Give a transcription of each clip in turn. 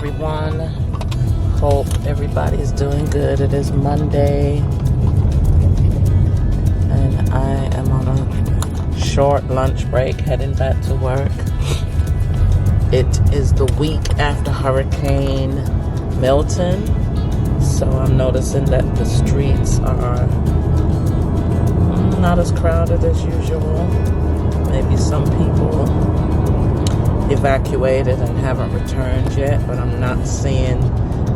everyone. Hope everybody is doing good. It is Monday, and I am on a short lunch break heading back to work. It is the week after Hurricane Milton, so I'm noticing that the streets are not as crowded as usual. Maybe some people evacuated and haven't returned yet, but I'm not seeing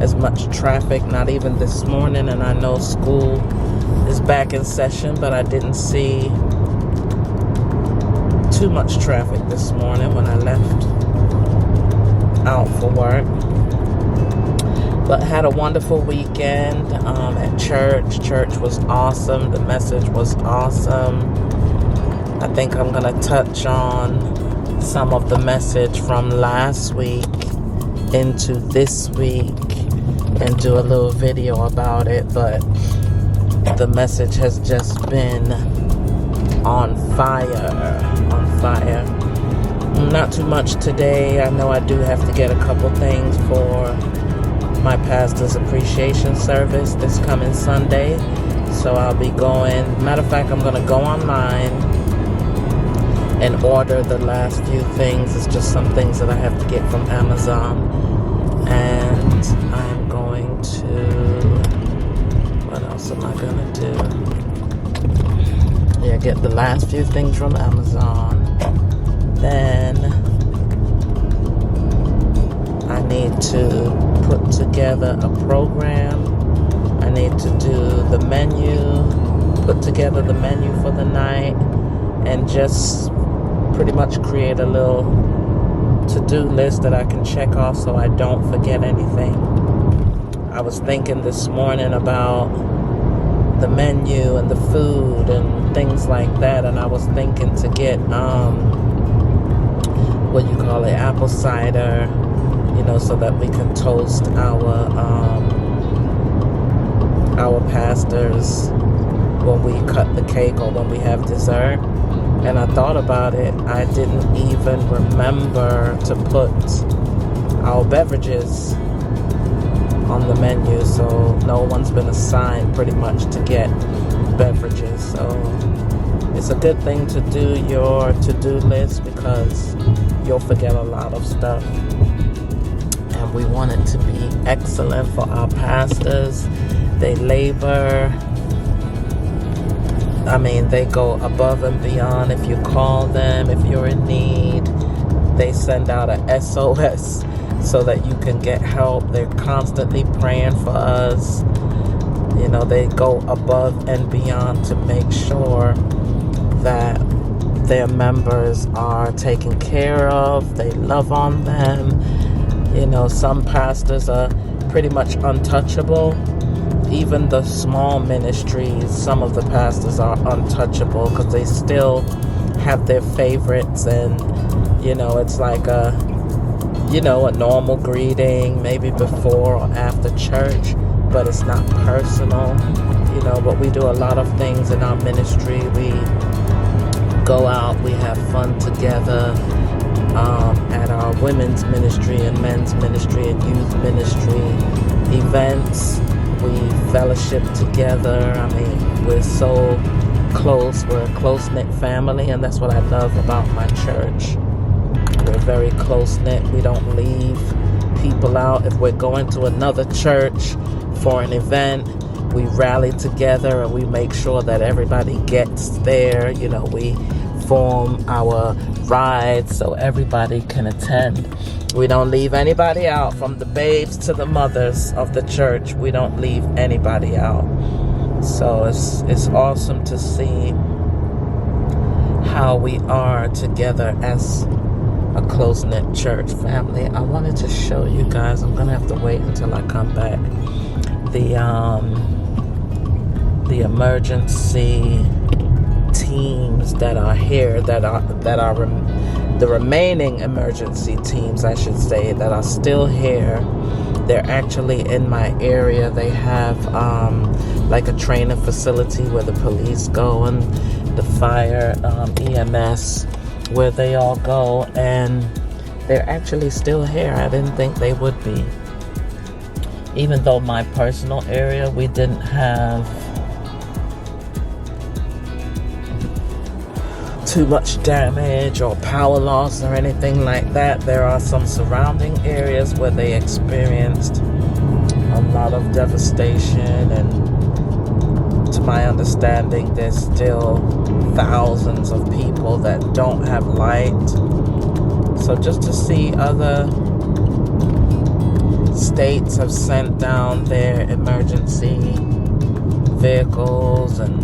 as much traffic, not even this morning. And I know school is back in session, but I didn't see too much traffic this morning when I left out for work. But had a wonderful weekend at church. Church was awesome. The message was awesome. I think I'm going to touch on some of the message from last week into this week and do a little video about it. But the message has just been on fire. Not too much today. I know I do have to get a couple things for my pastor's appreciation service this coming Sunday, so I'll be going. Matter of fact, I'm going to go online and order the last few things. It's just some things that I have to get from Amazon, and I'm going to, what else am I going to do? Yeah, get the last few things from Amazon. Then I need to put together a program. I need to do the menu, put together the menu for the night, and just pretty much create a little to-do list that I can check off so I don't forget anything. I was thinking this morning about the menu and the food and things like that, and I was thinking to get apple cider, so that we can toast our pastors when we cut the cake or when we have dessert. And I thought about it. I didn't even remember to put our beverages on the menu, so no one's been assigned pretty much to get beverages. So it's a good thing to do your to-do list, because you'll forget a lot of stuff. And we want it to be excellent for our pastors. They labor. They go above and beyond. If you call them, if you're in need, they send out a SOS so that you can get help. They're constantly praying for us. They go above and beyond to make sure that their members are taken care of. They love on them. Some pastors are pretty much untouchable. Even the small ministries, some of the pastors are untouchable because they still have their favorites, and it's like a normal greeting, maybe before or after church, but it's not personal. But we do a lot of things in our ministry. We go out, we have fun together at our women's ministry and men's ministry and youth ministry events. We fellowship together. We're so close. We're a close-knit family, and that's what I love about my church. We're very close-knit. We don't leave people out. If we're going to another church for an event, we rally together and we make sure that everybody gets there. We form our rides so everybody can attend. We don't leave anybody out, from the babes to the mothers of the church. We don't leave anybody out. So it's awesome to see how we are together as a close-knit church family. I wanted to show you guys. I'm gonna have to wait until I come back. The emergency teams that are here, that are the remaining emergency teams, I should say, that are still here. They're actually in my area. They have like a training facility where the police go, and the fire, EMS, where they all go, and they're actually still here. I didn't think they would be. Even though my personal area, we didn't have too much damage or power loss or anything like that. There are some surrounding areas where they experienced a lot of devastation, and to my understanding, there's still thousands of people that don't have light. So just to see other states have sent down their emergency vehicles and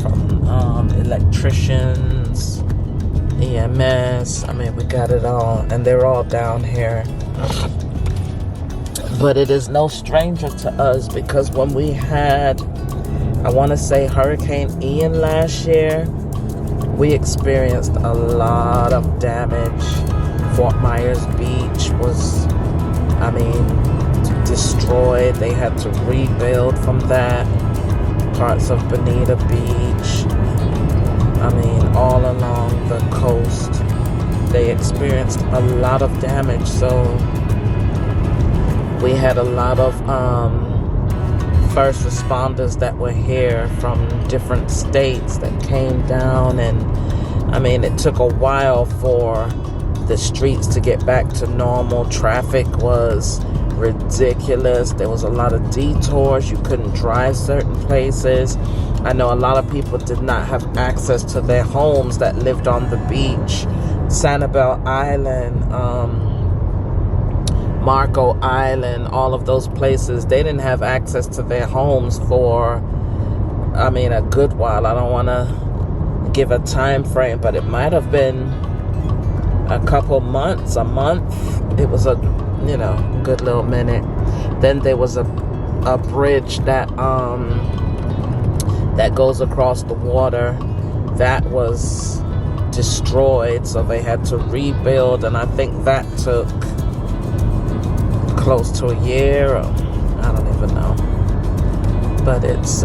from electricians, EMS, I mean, we got it all, and they're all down here. But it is no stranger to us, because when we had, I want to say, Hurricane Ian last year, we experienced a lot of damage. Fort Myers Beach was, I mean, destroyed. They had to rebuild from that. Parts of Bonita Beach, I mean, all along the coast, they experienced a lot of damage. So we had a lot of first responders that were here from different states that came down, and I mean, it took a while for the streets to get back to normal. Traffic was ridiculous. There was a lot of detours. You couldn't drive certain places. I know a lot of people did not have access to their homes that lived on the beach. Sanibel Island, Marco Island, all of those places, they didn't have access to their homes for, I mean, a good while. I don't want to give a time frame, but it might have been a couple months, a month. It was a, you know, good little minute. Then there was a bridge that that goes across the water that was destroyed, so they had to rebuild, and I think that took close to a year, or I don't even know. But it's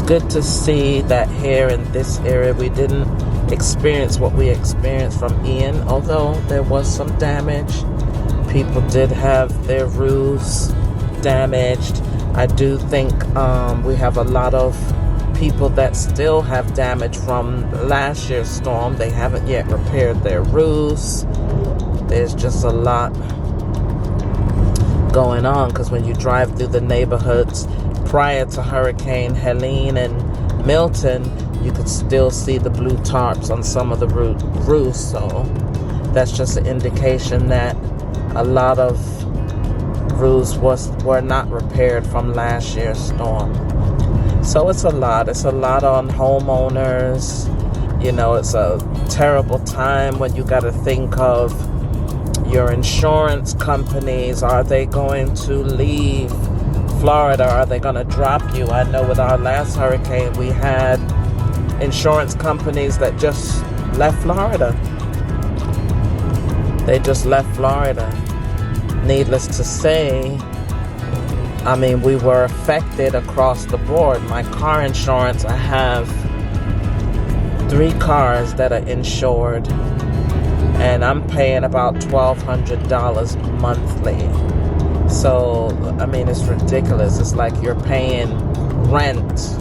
good to see that here in this area we didn't experience what we experienced from Ian, although there was some damage. People did have their roofs damaged. I do think we have a lot of people that still have damage from last year's storm. They haven't yet repaired their roofs. There's just a lot going on, because when you drive through the neighborhoods prior to Hurricane Helene and Milton, you could still see the blue tarps on some of the roofs. So that's just an indication that a lot of roofs were not repaired from last year's storm. So it's a lot on homeowners. You know, it's a terrible time when you got to think of your insurance companies. Are they going to leave Florida? Are they going to drop you? I know with our last hurricane, we had insurance companies that just left Florida. They just left Florida. Needless to say, I mean, we were affected across the board. My car insurance, I have 3 cars that are insured, and I'm paying about $1,200 monthly. So, I mean, it's ridiculous. It's like you're paying rent,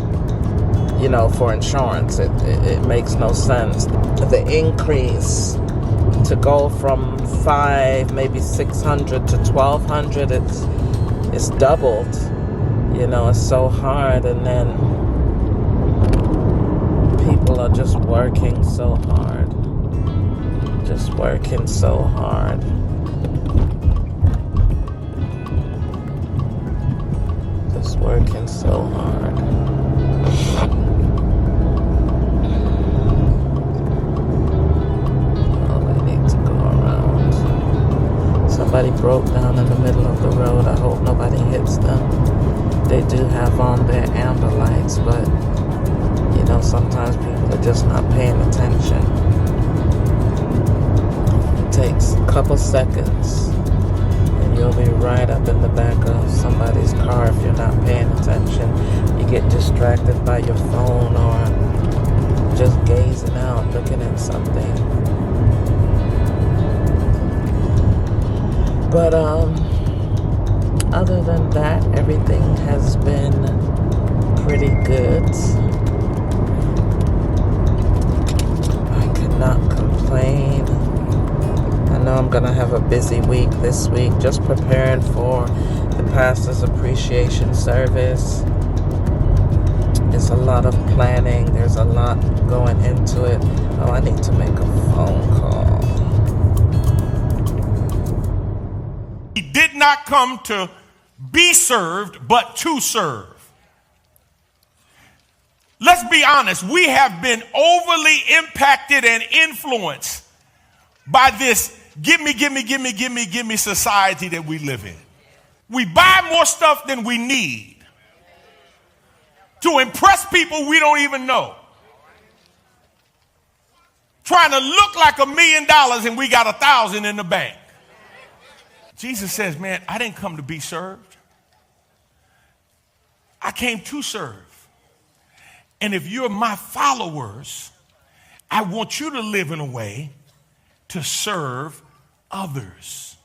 you know, for insurance. It makes no sense. The increase to go from $500, maybe $600 to $1,200, it's doubled. You know, it's so hard, and then people are just working so hard. Just working so hard. Just working so hard. Somebody broke down in the middle of the road. I hope nobody hits them. They do have on their amber lights, but you know, sometimes people are just not paying attention. It takes a couple seconds and you'll be right up in the back of somebody's car if you're not paying attention. You get distracted by your phone or just gazing out, looking at something. But other than that, everything has been pretty good. I cannot complain. I know I'm gonna have a busy week this week, just preparing for the Pastor's Appreciation Service. It's a lot of planning. There's a lot going into it. Oh, I need to make a phone call. He did not come to be served, but to serve. Let's be honest. We have been overly impacted and influenced by this give me society that we live in. We buy more stuff than we need to impress people we don't even know. Trying to look like $1 million and we got 1,000 in the bank. Jesus says, man, I didn't come to be served. I came to serve. And if you're my followers, I want you to live in a way to serve others.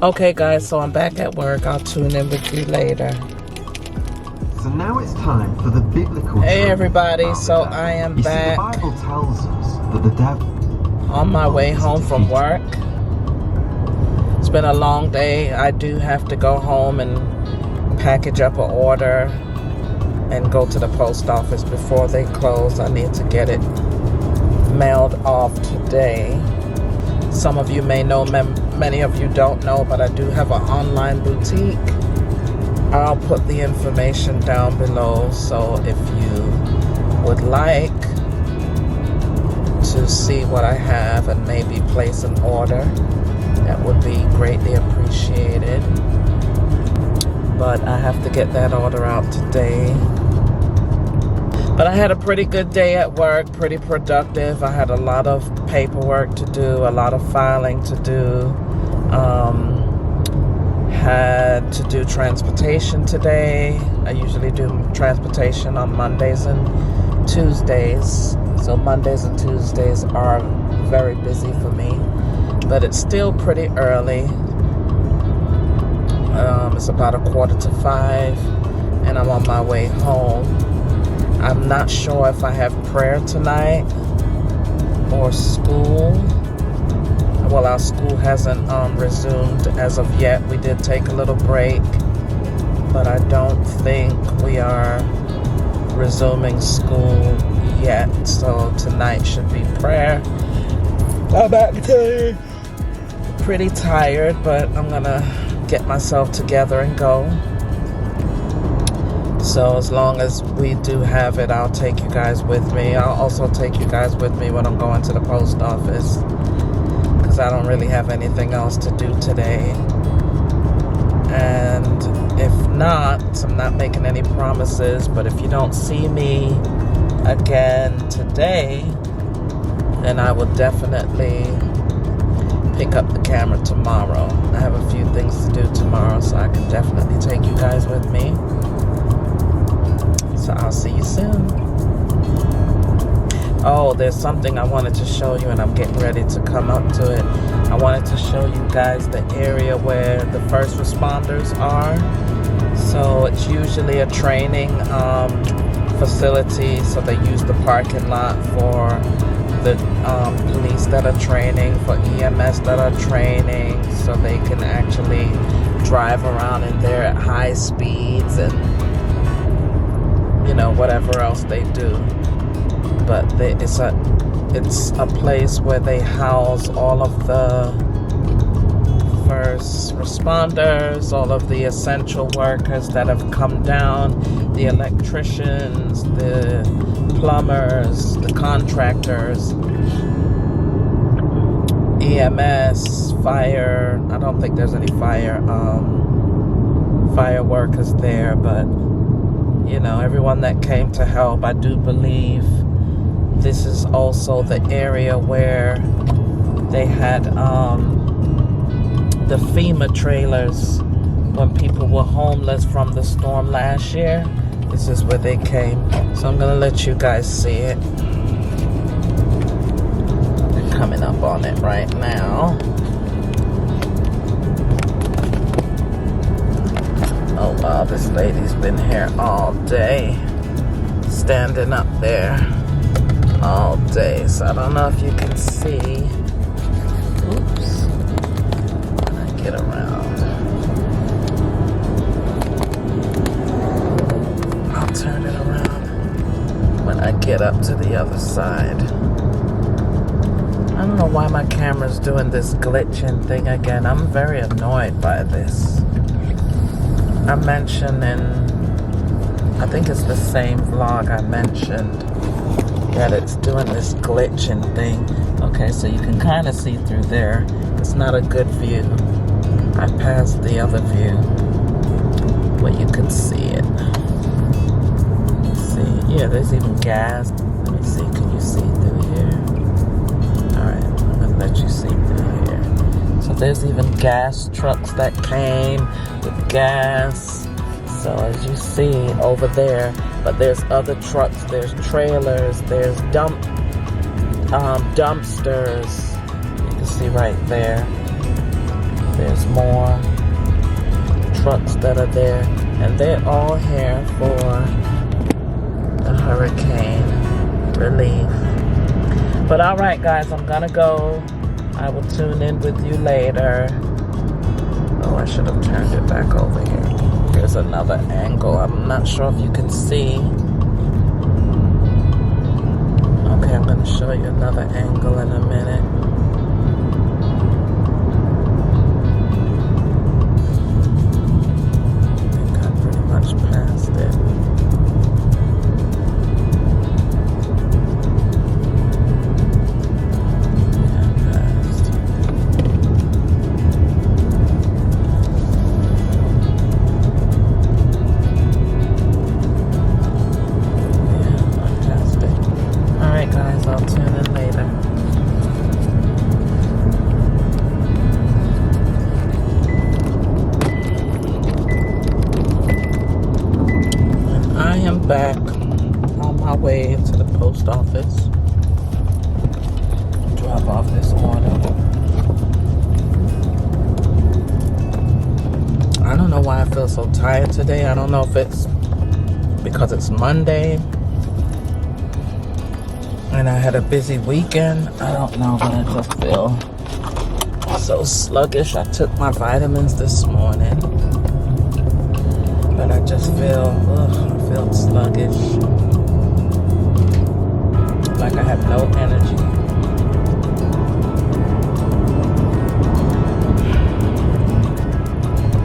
Okay, guys, so I'm back at work. I'll tune in with you later. So now it's time for the biblical Hey, truth everybody. about So the devil. I am You back. See, the Bible tells us that the devil On my way home from work. It's been a long day. I do have to go home and package up an order and go to the post office before they close. I need to get it mailed off today. Some of you may know, many of you don't know, but I do have an online boutique. I'll put the information down below, so if you would like to see what I have and maybe place an order, that would be greatly appreciated. But I have to get that order out today. But I had a pretty good day at work, pretty productive. I had a lot of paperwork to do, a lot of filing to do. Had to do transportation today. I usually do transportation on Mondays and Tuesdays. So Mondays and Tuesdays are very busy for me. But it's still pretty early. It's about 4:45 and I'm on my way home. I'm not sure if I have prayer tonight or school. Well, our school hasn't resumed as of yet. We did take a little break, but I don't think we are resuming school yet. So tonight should be prayer. I'm actually pretty tired, but I'm gonna get myself together and go. So as long as we do have it, I'll take you guys with me. I'll also take you guys with me when I'm going to the post office, because I don't really have anything else to do today. And if not, I'm not making any promises, but if you don't see me again today, then I will definitely pick up the camera tomorrow. I have a few things to do tomorrow, so I can definitely take you guys with me. So I'll see you soon. Oh, there's something I wanted to show you, and I'm getting ready to come up to it. I wanted to show you guys the area where the first responders are. So it's usually a training facility, so they use the parking lot for the police that are training, for EMS that are training, so they can actually drive around in there at high speeds and, you know, whatever else they do. But it's a place where they house all of the first responders, all of the essential workers that have come down, the electricians, the plumbers, the contractors, EMS, fire. I don't think there's any fire workers there, but you know, everyone that came to help. I do believe this is also the area where they had the FEMA trailers when people were homeless from the storm last year. This is where they came. So I'm gonna let you guys see it. They're coming up on it right now. Oh wow, this lady's been here all day, standing up there all day. So I don't know if you can see. Oops. When I get around, I'll turn it around when I get up to the other side. I don't know why my camera's doing this glitching thing again. I'm very annoyed by this. I mentioned in, I think it's the same vlog I mentioned, that it's doing this glitching thing. Okay, so you can kind of see through there. It's not a good view. I passed the other view where you could see it. Let's see, yeah, there's even gas. Let me see, can you see through here? Alright, I'm gonna let you see through here. So there's even gas trucks that came with gas. So as you see over there, but there's other trucks, there's trailers, there's dumpsters. You can see right there. There's more trucks that are there, and they're all here for the hurricane relief. But all right, guys, I'm gonna go. I will tune in with you later. Oh, I should have turned it back over here. Here's another angle. I'm not sure if you can see. Okay, I'm gonna show you another angle in a minute. Past it. Yeah, past. Yeah, I'm past it. Alright guys, I'll tune in later. I am back on my way to the post office. Drop off this order. I don't know why I feel so tired today. I don't know if it's because it's Monday and I had a busy weekend. I don't know, but I just feel so sluggish. I took my vitamins this morning, but I just feel sluggish, like I have no energy.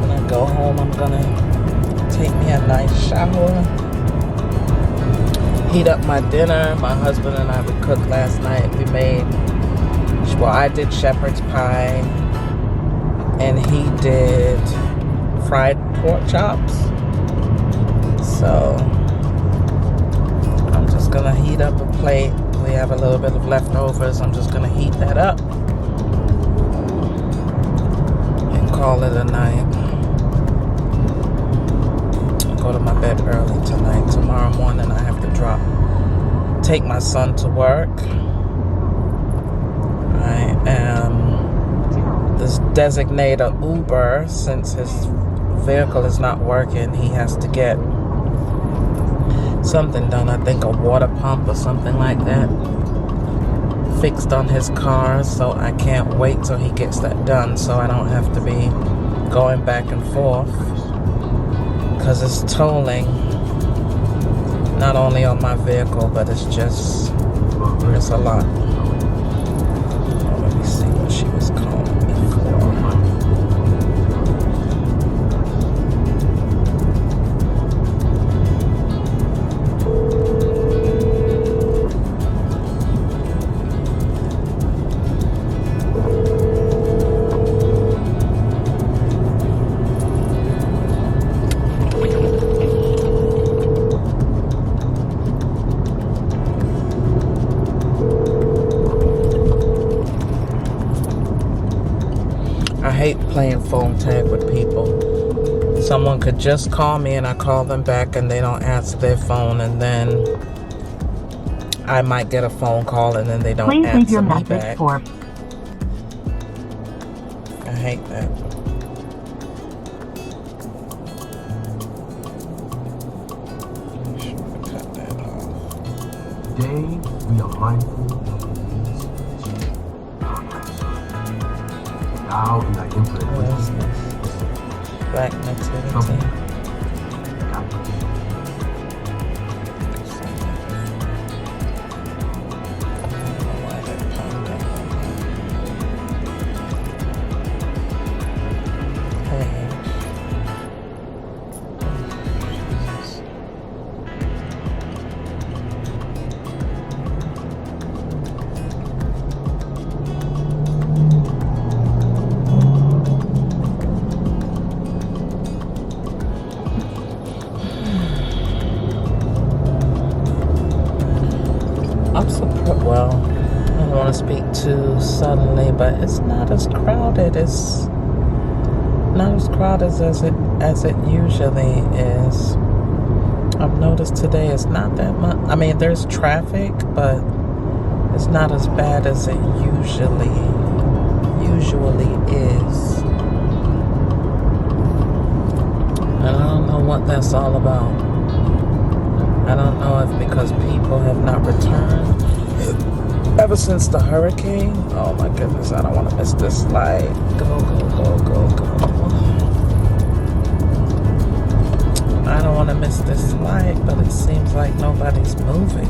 When I go home, I'm gonna take me a nice shower, heat up my dinner. My husband and I, we cooked last night. I did shepherd's pie and he did fried pork chops. So I'm just gonna heat up a plate. We have a little bit of leftovers. I'm just gonna heat that up and call it a night. I'll go to my bed early tonight. Tomorrow morning I have to take my son to work. I am this designated Uber. Since his vehicle is not working, he has to get something done, I think a water pump or something like that, fixed on his car. So I can't wait till he gets that done, so I don't have to be going back and forth, because it's tolling not only on my vehicle, but it's a lot. Oh, let me see what she was calling me for. I hate playing phone tag with people. Someone could just call me and I call them back and they don't answer their phone, and then I might get a phone call and then they don't answer me back. Please leave your message for. I hate that. Cut that off. Today, we are mindful of these Thou in thy infinite wisdom. Black nativity. Well, I don't want to speak too suddenly, but it's not as crowded. It's not as crowded as it usually is. I've noticed today it's not that much. I mean, there's traffic, but it's not as bad as it usually is. And I don't know what that's all about. I don't know if because people have not returned ever since the hurricane. Oh my goodness, I don't want to miss this light. Go, go, go, go, go. I don't want to miss this light, but it seems like nobody's moving.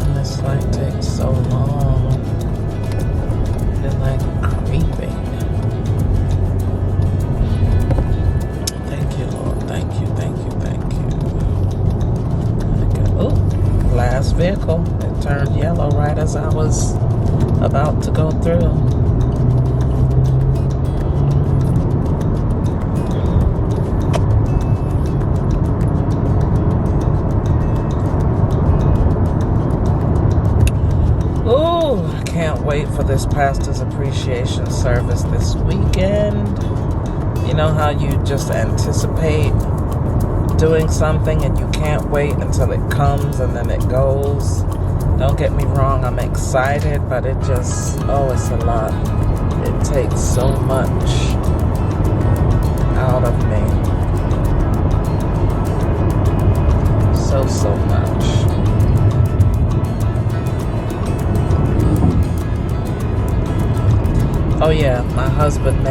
And this light takes so long. It's like creeping. Thank you, Lord. Thank you, thank you, thank you. Oh, last vehicle. It turned yellow right as I was about to go through. Can't wait for this pastor's appreciation service this weekend. You know how you just anticipate doing something and you can't wait until it comes and then it goes. Don't get me wrong, I'm excited, but it just, it's a lot. It takes so much out of me. So much. Oh yeah, my husband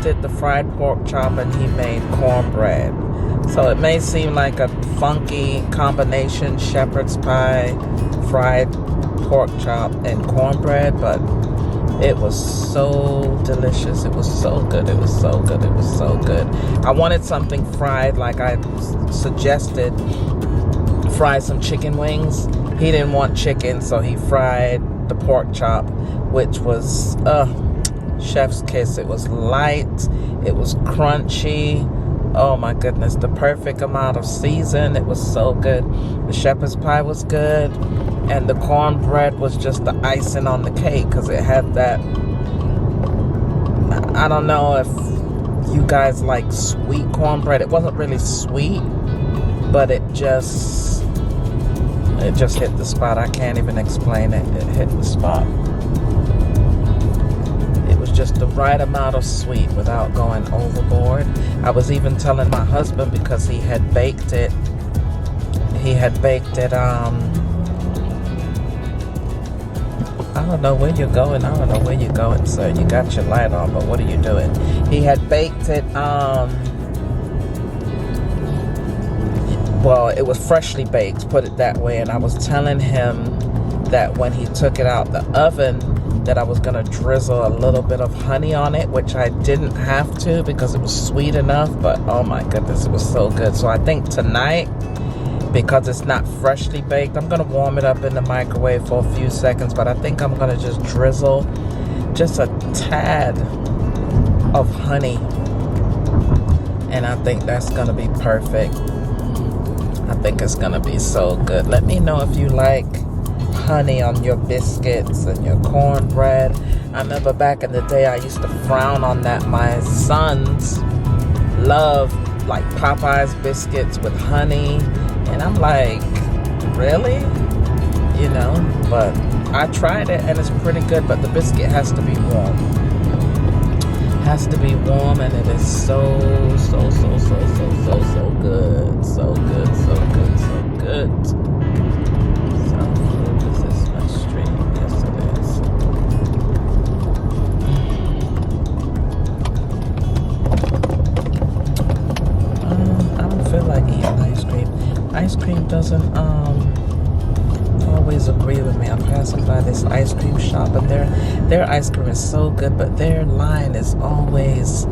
did the fried pork chop and he made cornbread. So it may seem like a funky combination, shepherd's pie, fried pork chop, and cornbread, but it was so delicious. It was so good. It was so good. It was so good. I wanted something fried, like I suggested, fry some chicken wings. He didn't want chicken, so he fried the pork chop, which was chef's kiss. It was light, it was crunchy. Oh my goodness, the perfect amount of season. It was so good. The shepherd's pie was good, and the cornbread was just the icing on the cake, because it had that, I don't know if you guys like sweet cornbread. It wasn't really sweet, but it just hit the spot. I can't even explain it. It hit the spot. It was just the right amount of sweet without going overboard. I was even telling my husband, because he had baked it, I don't know where you're going. I don't know where you're going, sir. You got your light on, but what are you doing? He had baked it, well, it was freshly baked, put it that way. And I was telling him that when he took it out the oven, that I was going to drizzle a little bit of honey on it, which I didn't have to because it was sweet enough. But oh my goodness, it was so good. So I think tonight, because it's not freshly baked, I'm going to warm it up in the microwave for a few seconds. But I think I'm going to just drizzle just a tad of honey. And I think that's going to be perfect. I think it's gonna be so good. Let me know if you like honey on your biscuits and your cornbread. I remember back in the day I used to frown on that. My sons love like Popeye's biscuits with honey, and I'm like, really? You know, but I tried it and it's pretty good, but the biscuit has to be warm. Has to be warm, and it is so good. So good, so good, so good. So, is this my stream? Yes, it is. I don't feel like eating ice cream. Ice cream doesn't always agree with me. I'm passing by this ice cream shop, and their ice cream is so good, but their line is always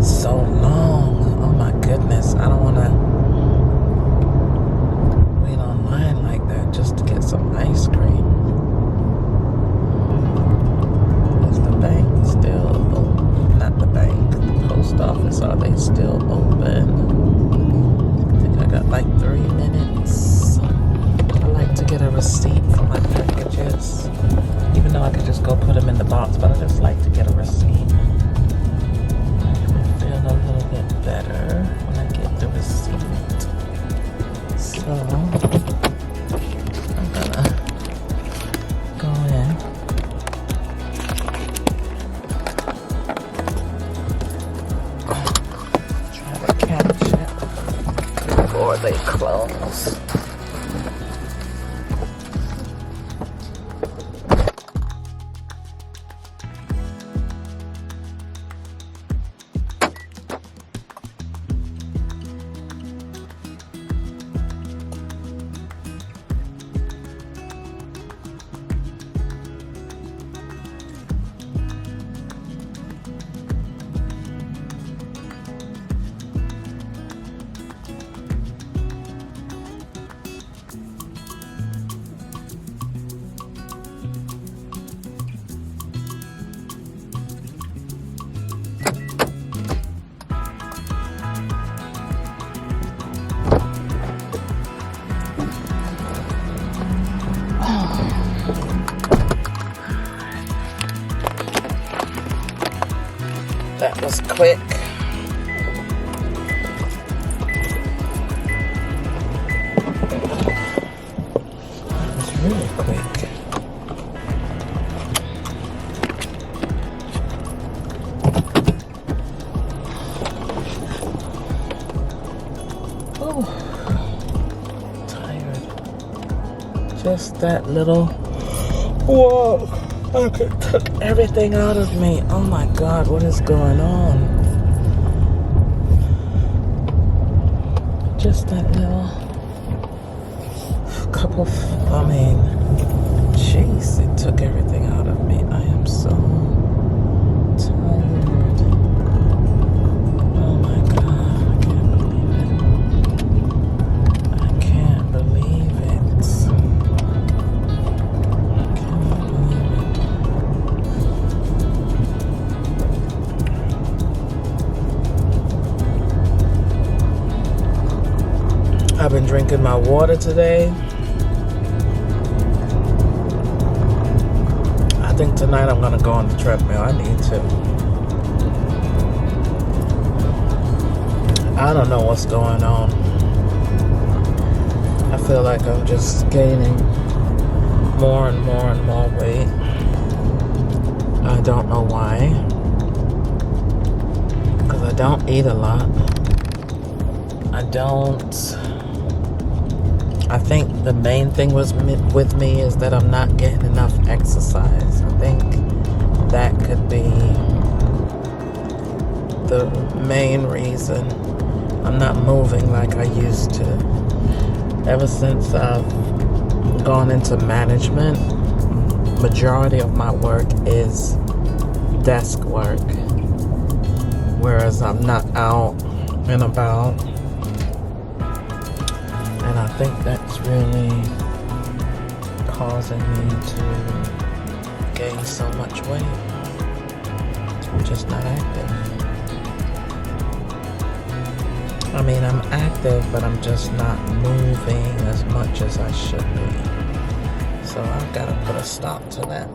so long. Oh my goodness, I don't want to wait online like that just to get some ice cream. Is the bank still open? Not the bank, the post office, are they still open? I think I got like 3 minutes. I like to get a receipt for my packages, even though I could just go put them in the box, but I just like to get a receipt. A little bit better when I get the receipt. So I'm gonna go in clothes. That was quick. That was really quick. Oh, tired. Just that little. Whoa. Okay, took everything out of me. Oh my God, what is going on? Just that little couple, jeez, it took everything out of me. I am so tired. Oh my God, I can't believe it. I've been drinking my water today. I think tonight I'm gonna go on the treadmill. I need to. I don't know what's going on. I feel like I'm just gaining more and more and more weight. I don't know why. Because I don't eat a lot. I think the main thing with me is that I'm not getting enough exercise. I think that could be the main reason I'm not moving like I used to. Ever since I've gone into management, majority of my work is desk work, whereas I'm not out and about. And I think that's really causing me to gain so much weight. I'm just not active. I mean, I'm active, but I'm just not moving as much as I should be. So I've got to put a stop to that.